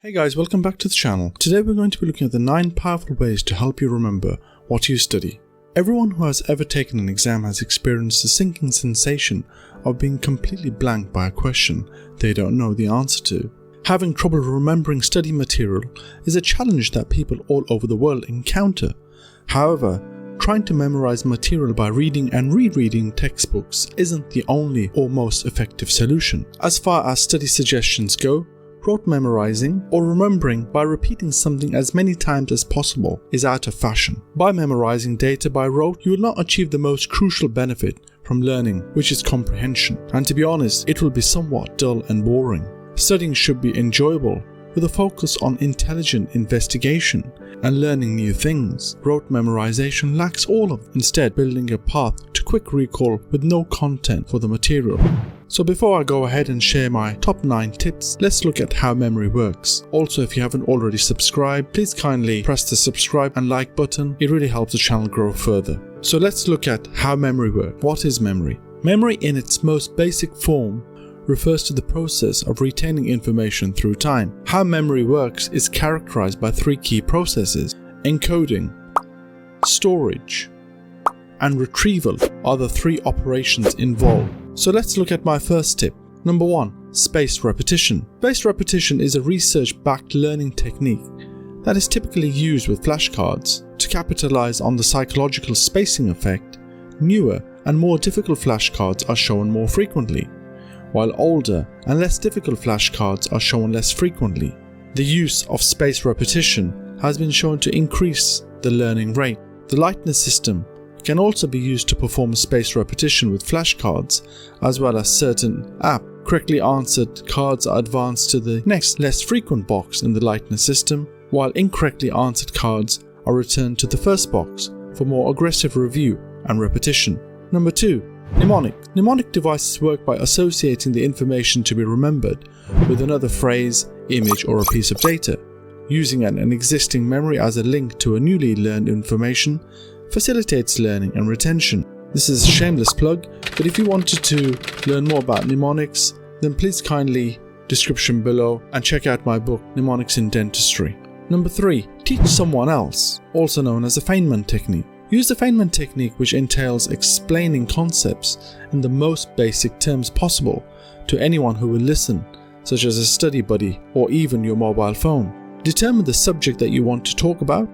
Hey guys, welcome back to the channel. Today we're going to be looking at the 9 powerful ways to help you remember what you study. Everyone who has ever taken an exam has experienced the sinking sensation of being completely blanked by a question they don't know the answer to. Having trouble remembering study material is a challenge that people all over the world encounter. However, trying to memorize material by reading and rereading textbooks isn't the only or most effective solution. As far as study suggestions go, rote memorizing or remembering by repeating something as many times as possible is out of fashion. By memorizing data by rote, you will not achieve the most crucial benefit from learning, which is comprehension. And to be honest, it will be somewhat dull and boring. Studying should be enjoyable, with a focus on intelligent investigation and learning new things. Rote memorization lacks all of them, instead building a path to quick recall with no content for the material. So before I go ahead and share my top 9 tips, let's look at how memory works. Also, if you haven't already subscribed, please kindly press the subscribe and like button. It really helps the channel grow further. So let's look at how memory works. What is memory? Memory in its most basic form refers to the process of retaining information through time. How memory works is characterized by 3 key processes. Encoding, storage, and retrieval are the 3 operations involved. So let's look at my first tip. Number 1. Spaced repetition. Spaced repetition is a research-backed learning technique that is typically used with flashcards. To capitalize on the psychological spacing effect, newer and more difficult flashcards are shown more frequently, while older and less difficult flashcards are shown less frequently. The use of spaced repetition has been shown to increase the learning rate. The lightness system can also be used to perform spaced repetition with flashcards, as well as certain apps. Correctly answered cards are advanced to the next less frequent box in the lightness system, while incorrectly answered cards are returned to the first box for more aggressive review and repetition. Number 2. Mnemonic. Mnemonic devices work by associating the information to be remembered with another phrase, image, or a piece of data. Using an existing memory as a link to a newly learned information facilitates learning and retention. This is a shameless plug, but if you wanted to learn more about mnemonics, then please kindly description below and check out my book Mnemonics in Dentistry. Number 3. Teach someone else, also known as the Feynman technique. Use the Feynman technique, which entails explaining concepts in the most basic terms possible to anyone who will listen, such as a study buddy or even your mobile phone. Determine the subject that you want to talk about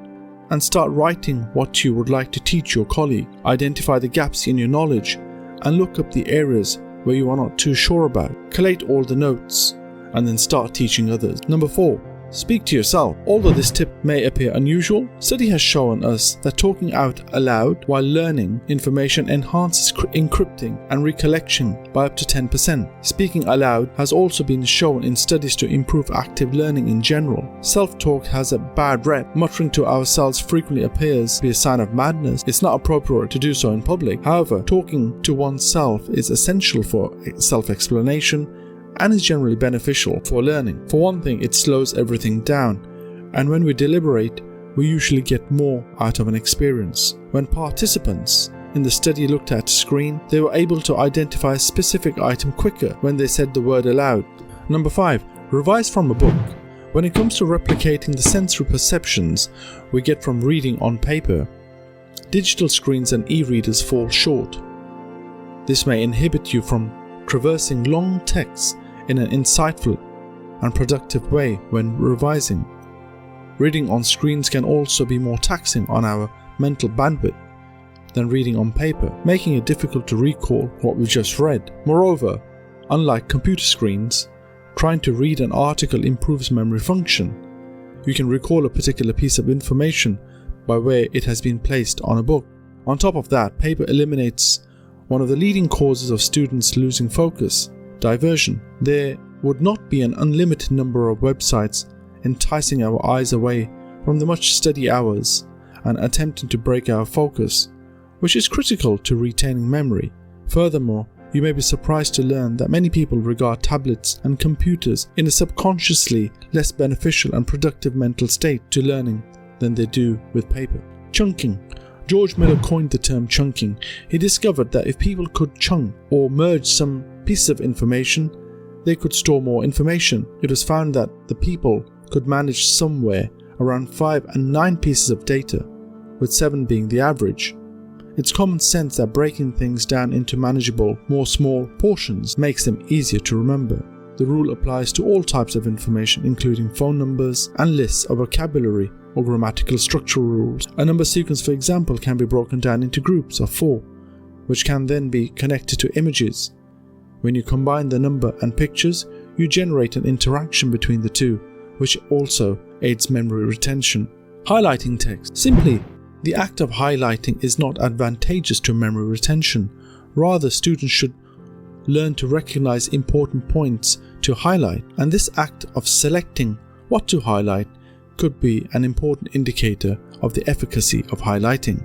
and start writing what you would like to teach your colleague. Identify the gaps in your knowledge and look up the areas where you are not too sure about. Collate all the notes and then start teaching others. Number 4. Speak to yourself. Although this tip may appear unusual, study has shown us that talking out aloud while learning information enhances encrypting and recollection by up to 10%. Speaking aloud has also been shown in studies to improve active learning in general. Self-talk has a bad rep. Muttering to ourselves frequently appears to be a sign of madness. It's not appropriate to do so in public. However, talking to oneself is essential for self-explanation and is generally beneficial for learning. For one thing, it slows everything down, and when we deliberate, we usually get more out of an experience. When participants in the study looked at a screen, they were able to identify a specific item quicker when they said the word aloud. Number 5. Revise from a book. When it comes to replicating the sensory perceptions we get from reading on paper, digital screens and e-readers fall short. This may inhibit you from traversing long texts in an insightful and productive way when revising. Reading on screens can also be more taxing on our mental bandwidth than reading on paper, making it difficult to recall what we just read. Moreover, unlike computer screens, trying to read an article improves memory function. You can recall a particular piece of information by where it has been placed on a book. On top of that, paper eliminates one of the leading causes of students losing focus: diversion. There would not be an unlimited number of websites enticing our eyes away from the much study hours and attempting to break our focus, which is critical to retaining memory. Furthermore, you may be surprised to learn that many people regard tablets and computers in a subconsciously less beneficial and productive mental state to learning than they do with paper. Chunking. George Miller coined the term chunking. He discovered that if people could chunk or merge some piece of information, they could store more information. It was found that the people could manage somewhere around 5 and 9 pieces of data, with 7 being the average. It's common sense that breaking things down into manageable, more small portions makes them easier to remember. The rule applies to all types of information, including phone numbers and lists of vocabulary or grammatical structural rules. A number sequence, for example, can be broken down into groups of 4, which can then be connected to images. When you combine the number and pictures, you generate an interaction between the two, which also aids memory retention. Highlighting text. Simply, the act of highlighting is not advantageous to memory retention. Rather, students should learn to recognize important points to highlight, and this act of selecting what to highlight could be an important indicator of the efficacy of highlighting.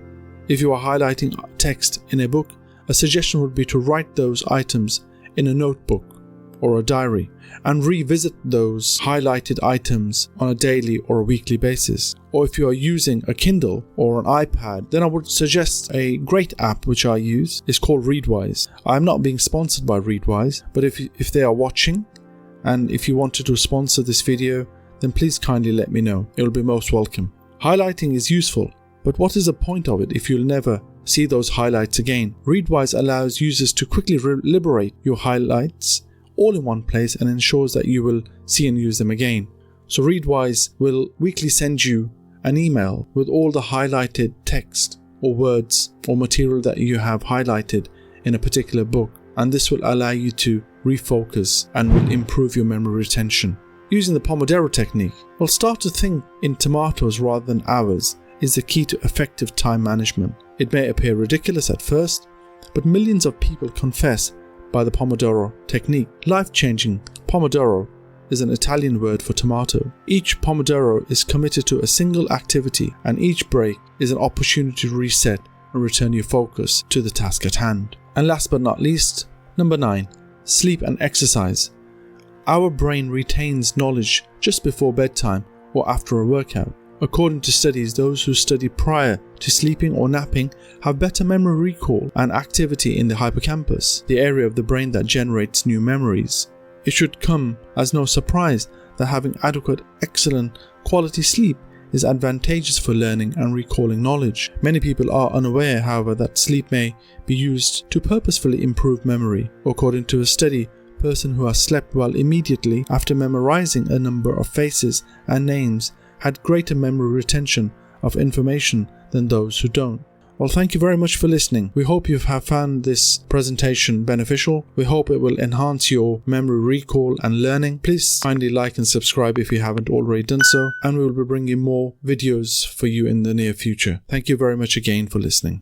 If you are highlighting text in a book, a suggestion would be to write those items in a notebook or a diary and revisit those highlighted items on a daily or a weekly basis. Or if you are using a Kindle or an iPad, then I would suggest a great app which I use is called Readwise. I'm not being sponsored by Readwise, but if they are watching and if you wanted to sponsor this video, then please kindly let me know. It will be most welcome. Highlighting is useful, but what is the point of it if you'll never see those highlights again? Readwise allows users to quickly liberate your highlights all in one place and ensures that you will see and use them again. So Readwise will weekly send you an email with all the highlighted text or words or material that you have highlighted in a particular book, and this will allow you to refocus and will improve your memory retention. Using the Pomodoro technique, we'll start to think in tomatoes rather than hours is the key to effective time management. It may appear ridiculous at first, but millions of people confess by the Pomodoro technique. Life-changing. Pomodoro is an Italian word for tomato. Each Pomodoro is committed to a single activity, and each break is an opportunity to reset and return your focus to the task at hand. And last but not least, number 9, sleep and exercise. Our brain retains knowledge just before bedtime or after a workout. According to studies, those who study prior to sleeping or napping have better memory recall and activity in the hippocampus, the area of the brain that generates new memories. It should come as no surprise that having adequate, excellent quality sleep is advantageous for learning and recalling knowledge. Many people are unaware, however, that sleep may be used to purposefully improve memory. According to a study, a person who has slept well immediately after memorizing a number of faces and names had greater memory retention of information than those who don't. Well, thank you very much for listening. We hope you have found this presentation beneficial. We hope it will enhance your memory recall and learning. Please kindly like and subscribe if you haven't already done so, and we will be bringing more videos for you in the near future. Thank you very much again for listening.